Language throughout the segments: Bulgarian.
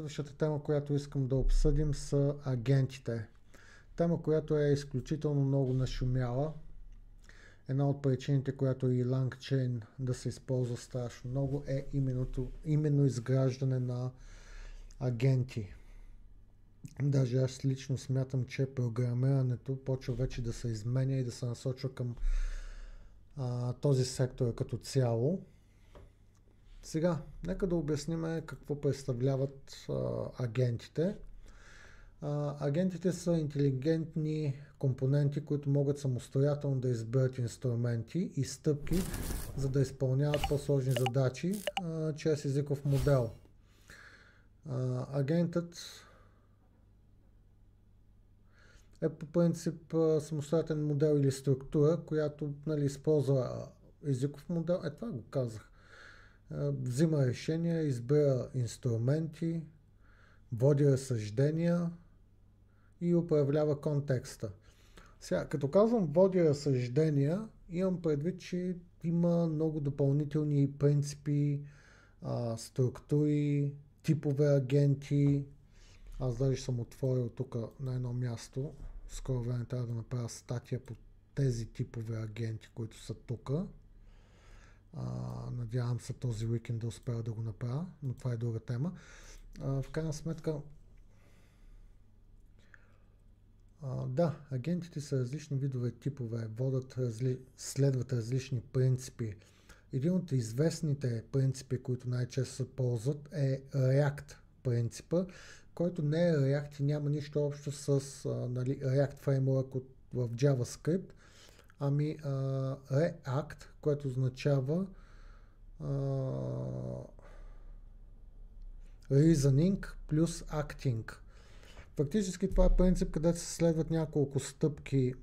Следващата тема, която искам да обсъдим, са агентите. Тема, която е изключително много нашумяла. Една от причините, която и LangChain да се използва страшно много, е именно изграждане на агенти. Даже аз лично смятам, че програмирането почва вече да се изменя и да се насочва към този сектор като цяло. Сега, нека да обясним какво представляват агентите. Агентите са интелигентни компоненти, които могат самостоятелно да изберат инструменти и стъпки, за да изпълняват по-сложни задачи чрез езиков модел. Агентът е по принцип самостоятелен модел или структура, която използва езиков модел. Това го казах. Взима решения, избира инструменти, води разсъждения и управлява контекста. Сега, като казвам води разсъждения, имам предвид, че има много допълнителни принципи, структури, типове агенти. Аз даже съм отворил тук на едно място. Скоро време трябва да направя статия по тези типове агенти, които са тук. Надявам се този уикенд да успея да го направя, но това е друга тема. В крайна сметка, да, агентите са различни видове типове, следват различни принципи. Един от известните принципи, които най-често се ползват, е React принципа, който не е React и няма нищо общо с React Framework в JavaScript, ами React, което означава Reasoning плюс Acting. Фактически това е принцип, където се следват няколко стъпки.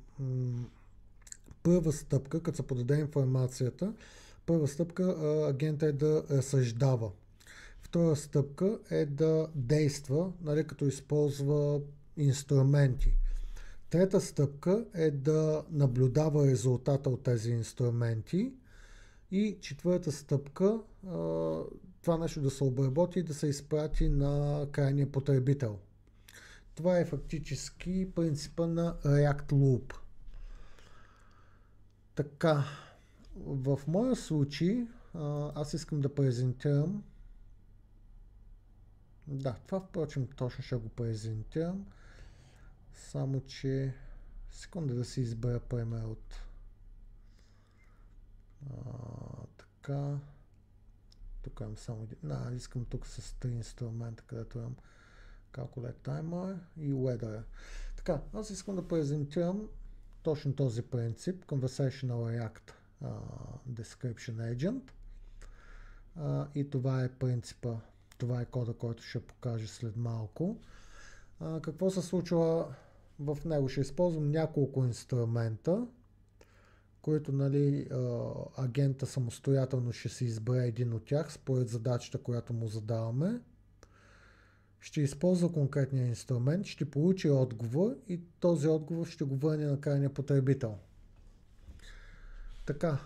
Първа стъпка, като се подаде информацията, първа стъпка агента е да разсъждава. Втора стъпка е да действа, като използва инструменти. Трета стъпка е да наблюдава резултата от тези инструменти. И четвърта стъпка, това нещо да се обработи и да се изпрати на крайния потребител. Това е фактически принципа на React Loop. Така, в моя случай аз искам да презентирам. Да, това впрочем точно ще го презентирам. Само че секунда да си избера пример от така. Тук имам само искам тук с три инструмента, където имам Calculate Timer и Weather. Така, аз искам да презентирам точно този принцип, Conversational React Description Agent. И това е принципа, това е кода, който ще покажа след малко. Какво се случва в него? Ще използвам няколко инструмента, които агента самостоятелно ще се избере един от тях според задачата, която му задаваме. Ще използва конкретния инструмент, ще получи отговор и този отговор ще го върне на крайния потребител. Така,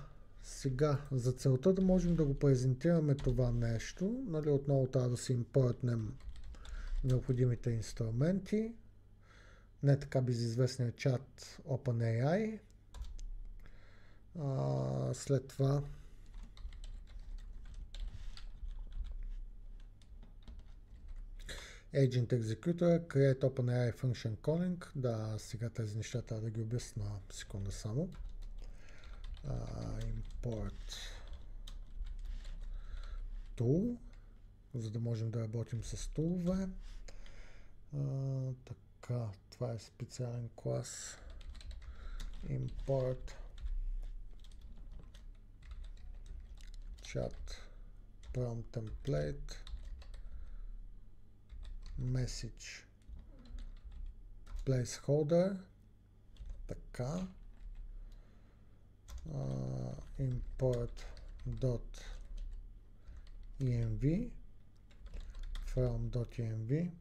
сега за целта да можем да го презентираме това нещо, отново трябва да си импортнем необходимите инструменти. Не така безизвестния чат OpenAI. След това Agent Executor, Create OpenAI Function Calling. Да, сега тези неща трябва да ги обясна секунда само. Import Tool, за да можем да работим с тулове. Така, това е специален клас. Import Chat Prompt Template Message Placeholder. Така. Import.env from.env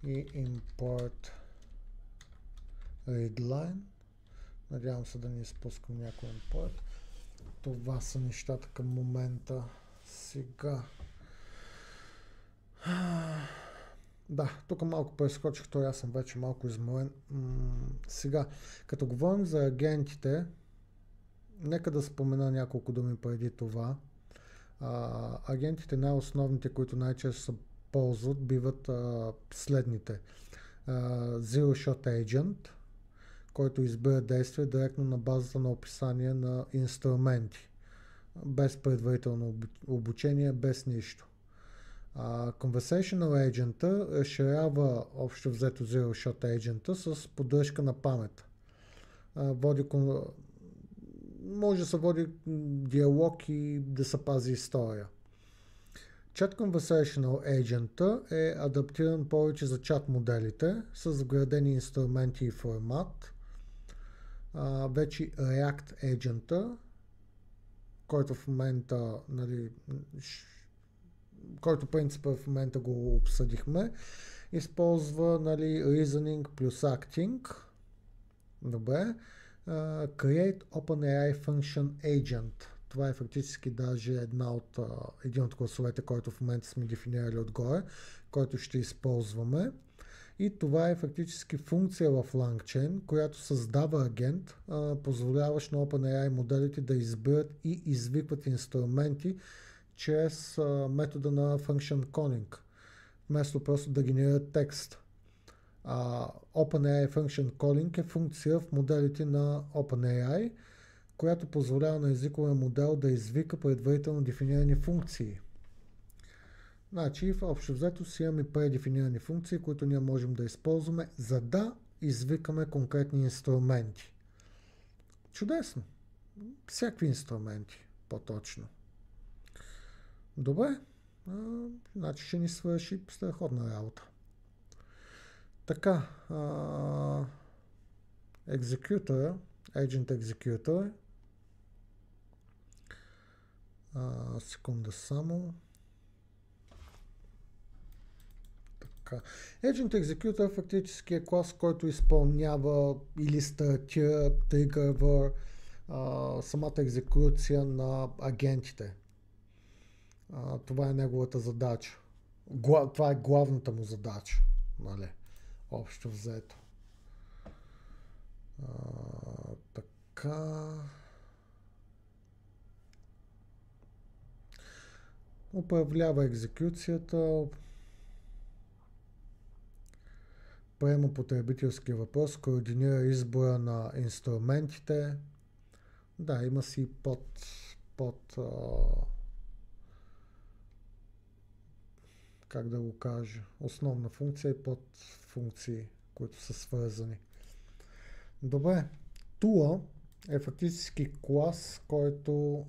и import readline. Надявам се да не изпускам някой импорт. Това са нещата към момента. Сега Да, тук малко прескочих, то аз съм вече малко изморен. Сега, като говорим за агентите, нека да спомена няколко думи преди това. Агентите, най-основните, които най-често се ползват, биват следните. Zero Shot Agent, който избира действие директно на базата на описание на инструменти. Без предварително обучение, без нищо. Conversational Agent разширява общо взето Zero Shot Agent с поддръжка на памет. Може да се води диалог и да се пази история. Chat Conversational Agent е адаптиран повече за чат моделите с вградени инструменти и формат. Вече React Agent, който в момента, който принципа в момента го обсъдихме, използва Reasoning плюс Acting. Добре. Create OpenAI Function Agent. Това е фактически даже един от класовете, който в момента сме дефинирали отгоре, който ще използваме. И това е фактически функция в LangChain, която създава агент, позволяващ на OpenAI моделите да изберат и извикват инструменти чрез метода на Function Calling, вместо просто да генерират текст. OpenAI Function Calling е функция в моделите на OpenAI, която позволява на езиковия модел да извика предварително дефинирани функции. Значи, в общо взето си имаме предефинирани функции, които ние можем да използваме, за да извикаме конкретни инструменти. Чудесно! Всякакви инструменти, по-точно. Добре, значи ще ни свърши страхотна работа. Така, Executor, Agent Executor, секунда само. Така. Agent Executor фактически е клас, който изпълнява или стартира, тригърва самата екзекуция на агентите. Това е неговата задача. Това е главната му задача. Нали? Общо взето. Така. Управлява екзекуцията. Приема потребителски въпрос, координира избора на инструментите. Да, има си как да го кажа, основна функция и подфункции, които са свързани. Добре, Тула е фактически клас, който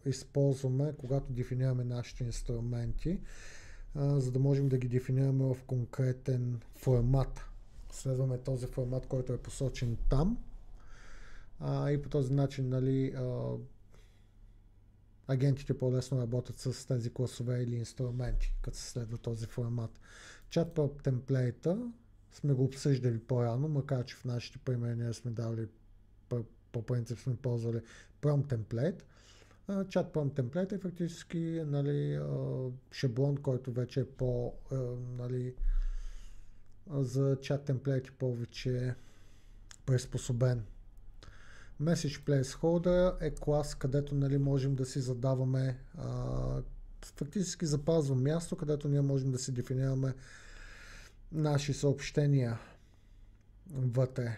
използваме, когато дефинираме нашите инструменти, за да можем да ги дефинираме в конкретен формат. Следваме този формат, който е посочен там, и по този начин, агентите по-лесно работят с тези класове или инструменти, като се следва този формат. Chatprop темплейта сме го обсъждали по-рано, макар че в нашите примери ние сме дали, по принцип сме ползвали Prompt темплейт. Chatprop темплейт е фактически шаблон, който вече е за чат темплейти повече приспособен. Message Placeholder е клас, където можем да си задаваме, фактически запазва място, където ние можем да си дефинираме наши съобщения вътре.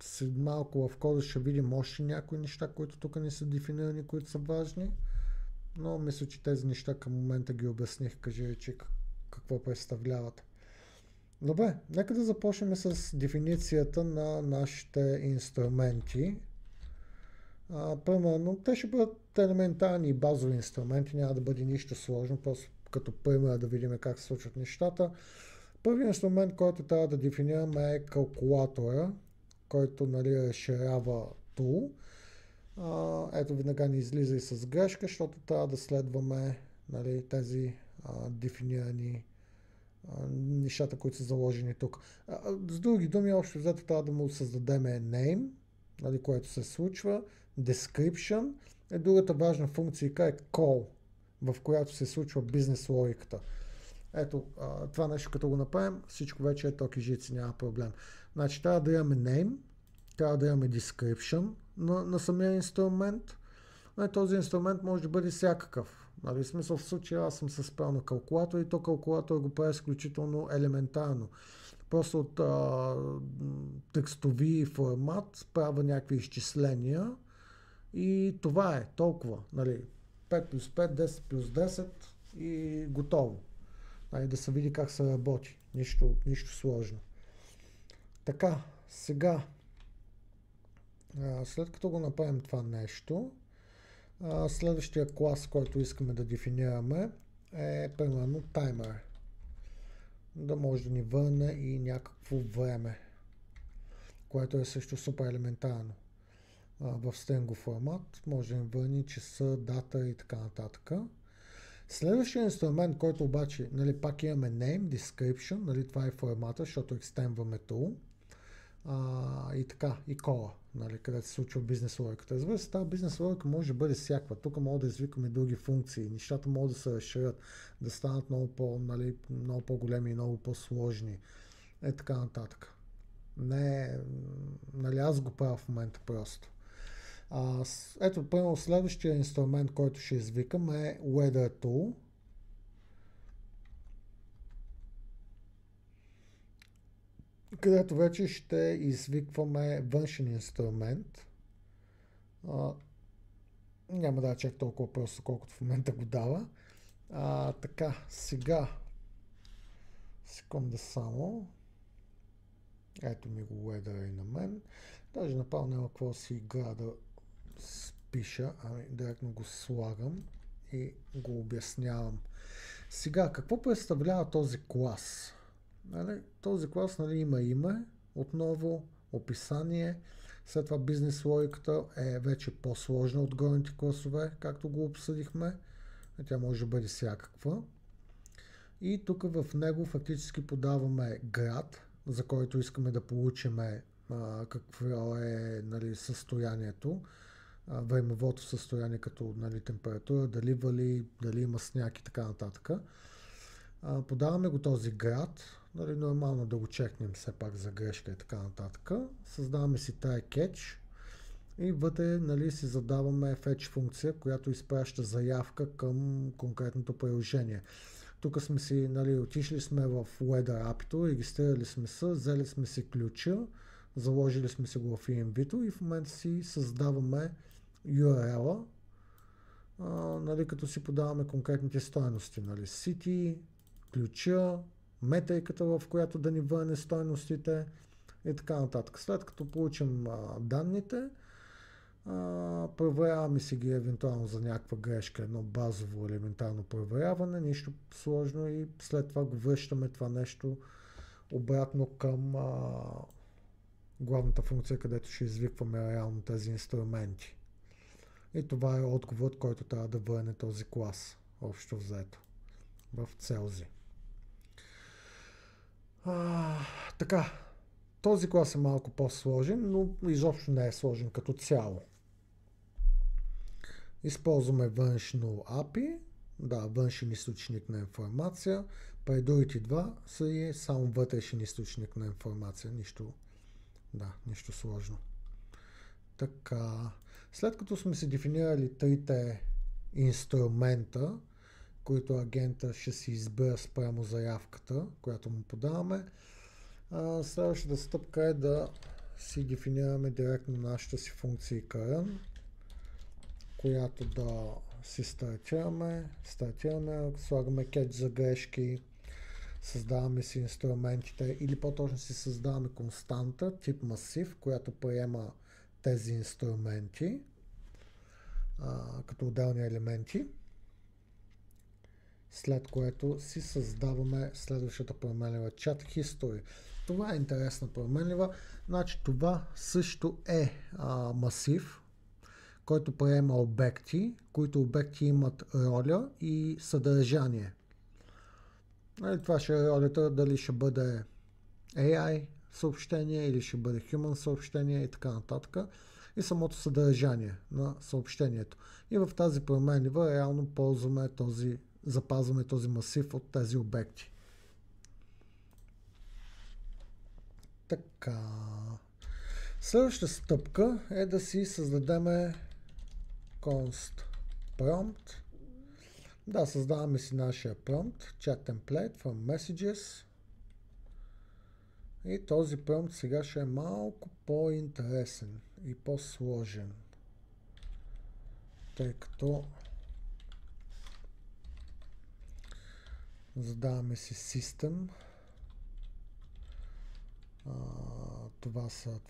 След малко в кода ще видим още някои неща, които тук не са дефинирани, които са важни, но мисля, че тези неща към момента ги обясних, кажи, че какво представляват. Добре, нека да започнем с дефиницията на нашите инструменти. Примерно, те ще бъдат елементарни и базови инструменти, няма да бъде нищо сложно, просто като пример да видим как се случват нещата. Първият инструмент, който трябва да дефинираме е калкулатора, който разширява tool. Ето веднага ни излиза и с грешка, защото трябва да следваме тези дефинирани нещата, които са заложени тук. С други думи, общо взето трябва да му създадем name, което се случва, description, другата важна функция е call, в която се случва бизнес логиката. Ето, това нещо като го направим, всичко вече е токи жици, няма проблем. Значи трябва да имаме name, трябва да имаме description на самия инструмент. Този инструмент може да бъде всякакъв. Нали, в смисъл, в случая аз съм се спрял на калкулатор и то калкулатор го прави изключително елементарно. Просто от текстови формат правя някакви изчисления и това е толкова. Нали, 5 плюс 5, 10 плюс 10 и готово. Нали, да се види как се работи. Нищо сложно. Така, сега след като го направим това нещо, следващия клас, който искаме да дефинираме е примерно таймер. Да може да ни върне и някакво време, което е също супер елементарно. В стрингов формат може да ни върне часа, дата и така нататък. Следващия инструмент, който обаче, нали, пак имаме name, description, нали, това е формата, защото екстемваме tool. И така, и кола, нали, където се случва бизнес логиката. Разбира се, тази бизнес логика може да бъде всякаква. Тук може да извикаме други функции. Нещата могат да се разширят, да станат много по-големи и много по-сложни. Така нататък. Не, нали, аз го правя в момента просто. Ето, примерно, следващия инструмент, който ще извикам е Weather Tool. Където вече ще извикваме външен инструмент. Няма да чак толкова просто, колкото в момента го дава. Така, сега секунда само. Ето ми го weather и на мен. Даже направо няма какво си игра да спиша, директно го слагам и го обяснявам. Сега, какво представлява този клас? Този клас, нали, има име, отново описание, след това бизнес логиката е вече по-сложна от горните класове, както го обсъдихме. Тя може да бъде всякаква. И тук в него фактически подаваме град, за който искаме да получим какво е, нали, състоянието, времевото състояние, като, нали, температура, дали вали, дали има сняг и така нататък. Подаваме го този град, нали, нормално да го чекнем все пак за грешка и така нататък. Създаваме си тая catch и вътре, нали, си задаваме fetch функция, която изпраща заявка към конкретното приложение. Тук сме си, нали, отишли сме в Weather App-то, регистрирали сме се, взели сме си ключа, заложили сме си го в EMV-то и в момента си създаваме URL-а, нали, като си подаваме конкретните стойности, нали, city, ключа, метриката, в която да ни върне стойностите и така нататък. След като получим данните, проверяваме си ги евентуално за някаква грешка, едно базово елементарно проверяване, нищо сложно, и след това го връщаме това нещо обратно към главната функция, където ще извикваме реално тези инструменти. И това е отговор, който трябва да върне този клас, общо взето, в Целзи. Така, този клас е малко по-сложен, но изобщо не е сложен като цяло. Използваме външно API, външен източник на информация. При другите два са само вътрешен източник на информация. Нищо сложно. Така, след като сме се дефинирали трите инструмента, които агента ще си избира спрямо заявката, която му подаваме, следващата стъпка е да си дефинираме директно нашата си функция current, която да си стартираме, слагаме кетч за грешки, създаваме си инструментите, или по-точно си създаваме константа тип масив, която приема тези инструменти като отделни елементи, след което си създаваме следващата променлива chat history. Това е интересна променлива. Значи това също е масив, който приема обекти, които обекти имат роля и съдържание. Това ще е ролята, дали ще бъде AI съобщение или ще бъде human съобщение и така нататък. и самото съдържание на съобщението. И в тази променлива реално запазваме този масив от тези обекти. Така. Следващата стъпка е да си създадеме const prompt. Да, създаваме си нашия prompt, chat template from messages. И този prompt сега ще е малко по-интересен и по-сложен. Тъй като задаваме си system. Това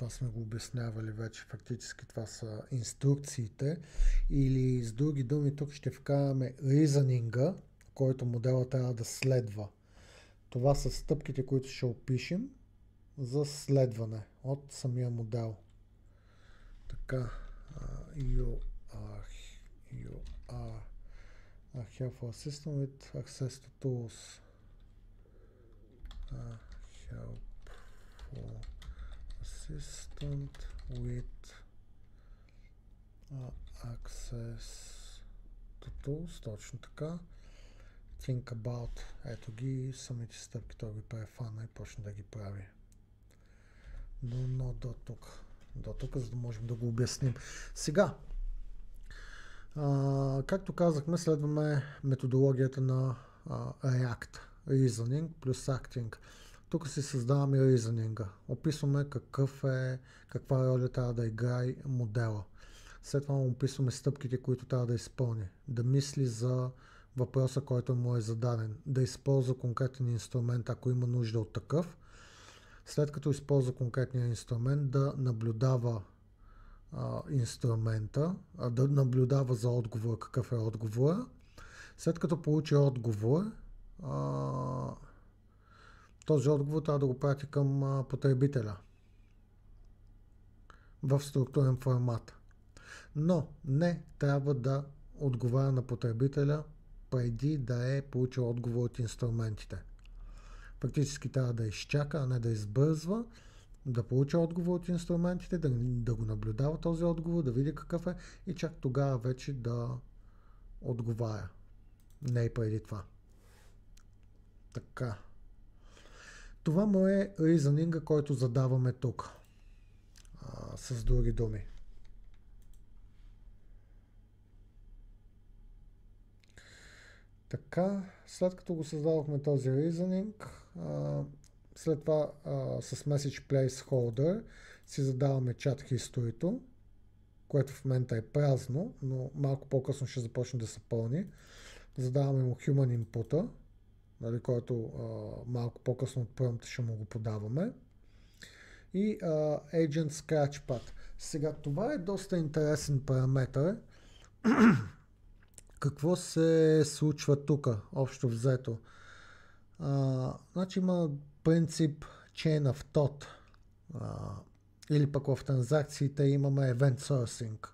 сме го обяснявали вече. Фактически това са инструкциите. Или с други думи, тук ще вкараме reasoning-а, който модела трябва да следва. Това са стъпките, които ще опишем за следване от самия модел. Така, you are a helpful assistant with access to tools. Helpful assistant with access to tools. Точно така. Think about. Ето ги самите стъпки. Той ги префана и почне да ги прави. Но до тук. До тук, за да можем да го обясним. Сега, както казахме, следваме методологията на React. Reasoning плюс Acting. Тук си създаваме reasoning-а. Описваме каква роля трябва да играе модела. След това описваме стъпките, които трябва да изпълни. Да мисли за въпроса, който му е зададен. Да използва конкретен инструмент, ако има нужда от такъв. След като използва конкретния инструмент, да наблюдава инструмента, да наблюдава за отговор, какъв е отговора. След като получи отговор, този отговор трябва да го прати към потребителя в структурен формат. Но не трябва да отговаря на потребителя преди да е получил отговор от инструментите. Фактически трябва да изчака, а не да избързва, да получи отговор от инструментите, да го наблюдава този отговор, да види какъв е и чак тогава вече да отговаря. Не и преди това. Така. Това му е reasoning-а, който задаваме тук. С други думи. Така, след като го създадохме този reasoning, след това с message placeholder си задаваме chat history-то, което в момента е празно, но малко по-късно ще започне да се пълни. Задаваме му human input-а, нали, който малко по-късно от prompt ще му го подаваме. И agent scratchpad. Сега това е доста интересен параметър. Какво се случва тук, общо взето? Значи има принцип chain of thought. Или пък в транзакциите имаме event sourcing.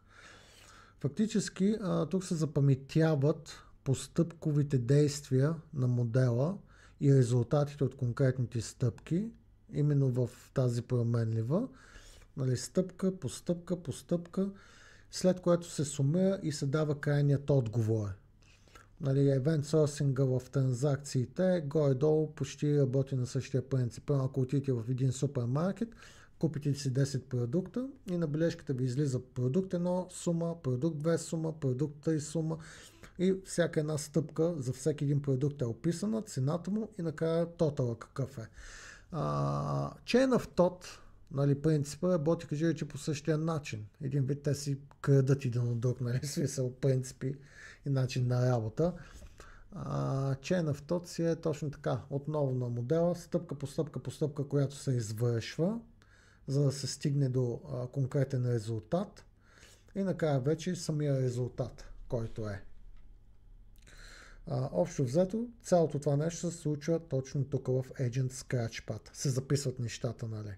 Фактически тук се запаметяват постъпковите действия на модела и резултатите от конкретните стъпки, именно в тази променлива. Нали, стъпка по стъпка по стъпка, след което се сумира и се дава крайният отговор. Нали, event sourcing в транзакциите горе-долу почти работи на същия принцип. Ако отидете в един супермаркет, купите си 10 продукта и на бележката ви излиза продукт 1 сума, продукт 2 сума, продукт 3 сума и всяка една стъпка за всеки един продукт е описана, цената му и накрая тотала какъв е. Chain of thought, нали, принципа работи, кажи, че по същия начин. Един вид те си крадат един от друг, нали, смисъл принципи и начин на работа. Chain of thought си е точно така. Отново на модела, стъпка по стъпка, която се извършва, за да се стигне до конкретен резултат и накрая вече самия резултат, който е. Общо взето, цялото това нещо се случва точно тук в Agent Scratchpad. Се записват нещата, нали?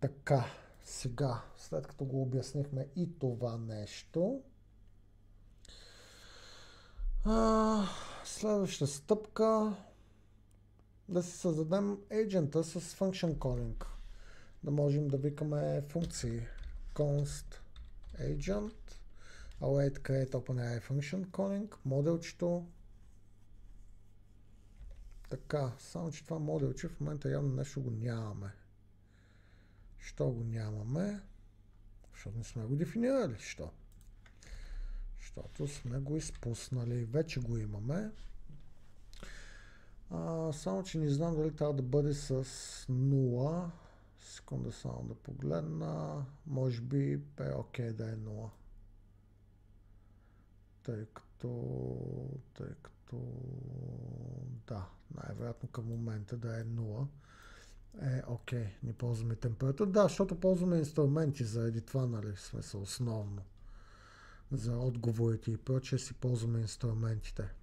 Така, сега, след като го обяснихме и това нещо, следваща стъпка да си създадем agent-а с function calling. Да можем да викаме функции. const agent await create OpenAI function calling, моделчето. Така, само че това моделче в момента явно нещо го нямаме. Що го нямаме? Защото не сме го дефинирали. Що? Защото сме го изпуснали. Вече го имаме. Само че не знам дали трябва да бъде с 0. Секунда само да погледна. Може би е окей да е 0. Тъй като да, най-вероятно към момента да е 0. Окей, не ползваме температура. Да, защото ползваме инструменти, заради това, нали, смисъл основно. За отговорите и прочее си ползваме инструментите.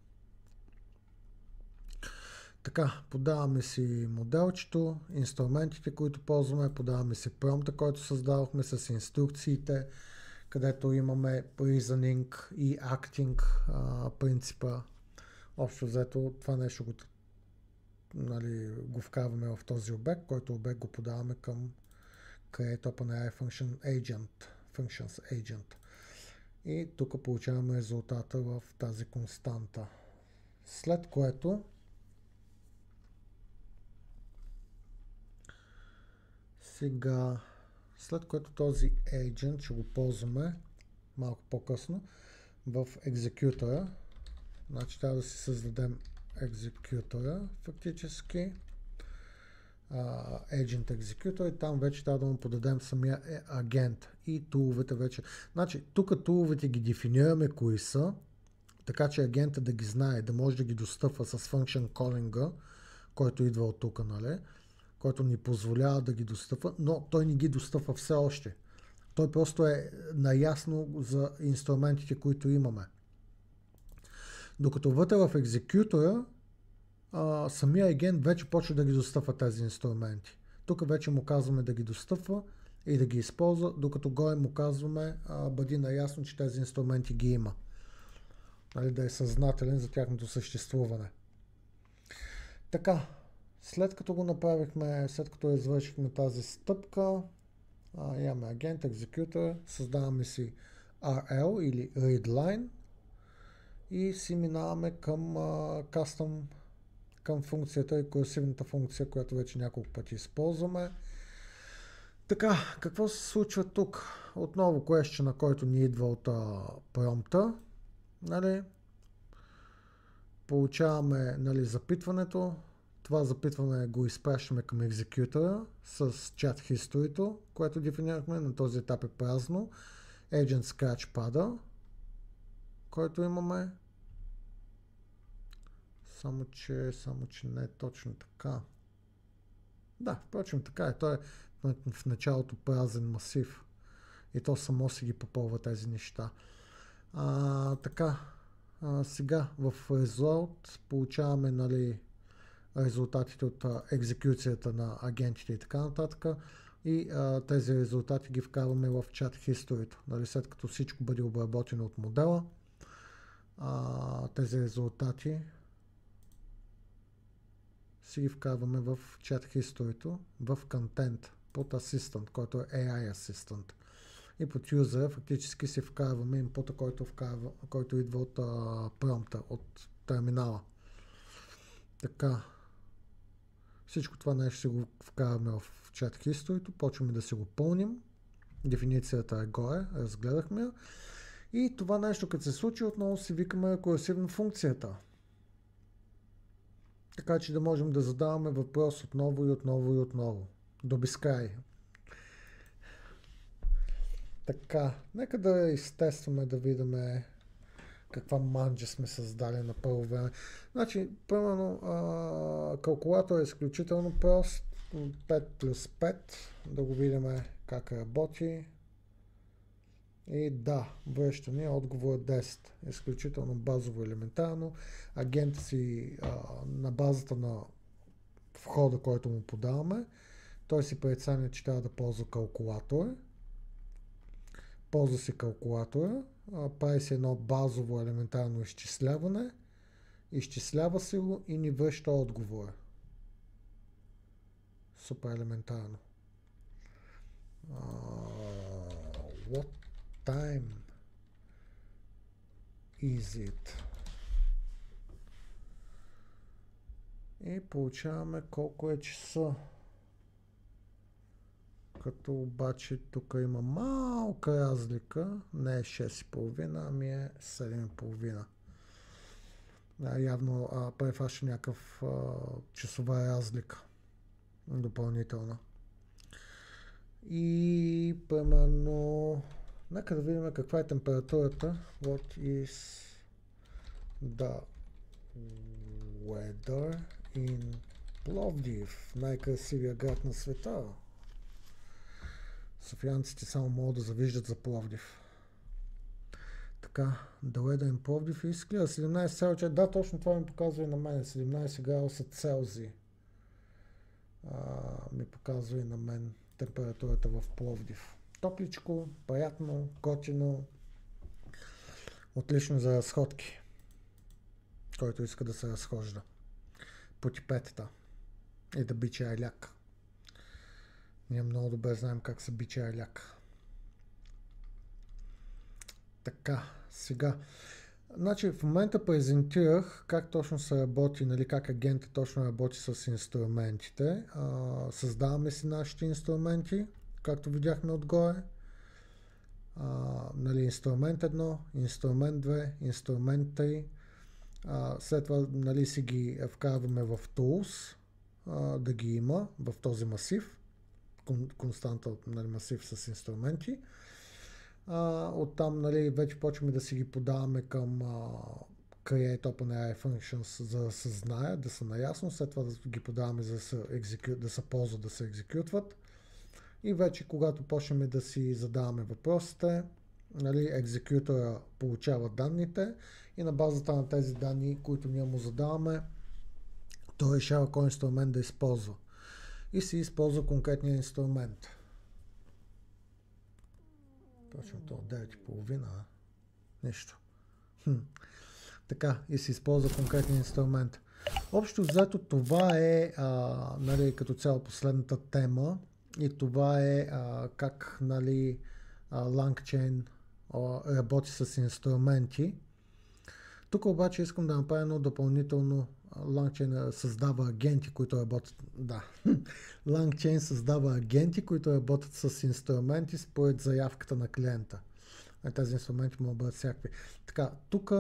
Така, подаваме си моделчето, инструментите, които ползваме, подаваме си промпта, който създадохме с инструкциите, където имаме reasoning и acting принципа. Общо взето това нещо нали, го вкарваме в този обект, който обект го подаваме към create OpenAI functions agent. И тук получаваме резултата в тази константа. След което този agent ще го ползваме малко по-късно в екзекютора. Значи трябва да си създадем екзекютора фактически. Agent Executor и там вече трябва да му подадем самия агент и туловете вече. Значи тук туловете ги дефинираме кои са, така че агента да ги знае, да може да ги достъпва с function calling, който идва от тук, нали? Който ни позволява да ги достъпва, но той не ги достъпва все още. Той просто е наясно за инструментите, които имаме. Докато вътре в екзекютора самия агент вече почва да ги достъпва тези инструменти. Тук вече му казваме да ги достъпва и да ги използва, докато горе му казваме бъди наясно, че тези инструменти ги има. Нали, да е съзнателен за тяхното съществуване. Така, след като го направихме, след като извършихме тази стъпка, имаме агент, екзекютор, създаваме си RL или readline и си минаваме към custom, към функцията и курсивната функция, която вече няколко пъти използваме. Така, какво се случва тук? Отново question, на който ни идва от промпта. Нали? Получаваме, нали, запитването. Това запитване го изпращаме към екзекютора с чат history, което дефинирахме. На този етап е празно. Agent Scratch пада, който имаме. Само че не е точно така. Да, впрочем така е. Той е в началото празен масив. И то само си ги попълва тези неща. Така. Сега в result получаваме, нали, резултатите от екзекюцията на агентите и така нататък. И тези резултати ги вкарваме в чат history. Нали, след като всичко бъде обработено от модела, тези резултати си ги вкарваме в чат history, в content, под Assistant, който е AI Assistant. И под юзера фактически си вкарваме инпута, който идва от промпта, от терминала. Така. Всичко това нещо си го вкарваме в чат history, почваме да си го пълним. Дефиницията е горе, разгледахме я. И това нещо, като се случи, отново си викаме курсивно функцията. Така че да можем да задаваме въпрос отново и отново и отново. До безкрай. Така, нека да изтестваме, да видим каква манджа сме създали на първо време. Значи, примерно, калкулатор е изключително прост. 5 плюс 5. Да го видим как работи. И да, връщане, отговор е 10. Изключително базово, елементарно. Агент си на базата на входа, който му подаваме, той си преценя, че трябва да ползва калкулатора. Ползва си калкулатора, прави си едно базово елементарно изчисляване, изчислява си го и ни връща отговора. Супер елементарно. What time is it? И получаваме колко е часа. Като обаче тук има малка разлика. Не е 6,5, ами е 7,5. Явно префаща някакъв часова разлика. Допълнителна. И примерно нека да видим каква е температурата. What is the weather in Plovdiv? Най-красивия град на света. Софиянците само могат да завиждат за Пловдив. Така, the weather in Plovdiv is clear. 17,4. Да, точно това ми показва и на мен. 17 градуса Целзий. Ми показва и на мен температурата в Пловдив. Топличко, приятно, готино. Отлично за разходки. Който иска да се разхожда. По типетата. И да бича аляк. Ние много добре знаем как се бича аляк. Така, сега. Значи в момента презентирах как точно се работи, нали, как агентът точно работи с инструментите. Създаваме си нашите инструменти, както видяхме отгоре. Нали, инструмент 1, инструмент 2, инструмент 3. След това, нали, си ги вкарваме в Tools, да ги има в този масив. Константа, нали, масив с инструменти. Оттам, нали, вече почваме да си ги подаваме към Create OpenAI Functions, за да се знаят, да са наясно. След това да ги подаваме за да се ползват, да се екзекютват. И вече, когато почнем да си задаваме въпросите, нали, екзекютора получава данните и на базата на тези данни, които ние му задаваме, той решава кой инструмент да използва. И се използва конкретния инструмент. Точно то, 9,5, нищо. Така, и се използва конкретния инструмент. Общо взето това е нали, като цяло последната тема и това е как, нали, LangChain работи с инструменти. Тук обаче искам да направя едно допълнително. LangChain създава агенти, които работят. Да. LangChain създава агенти, които работят с инструменти според заявката на клиента. Тези инструменти могат да бъдат всякакви. Така, тук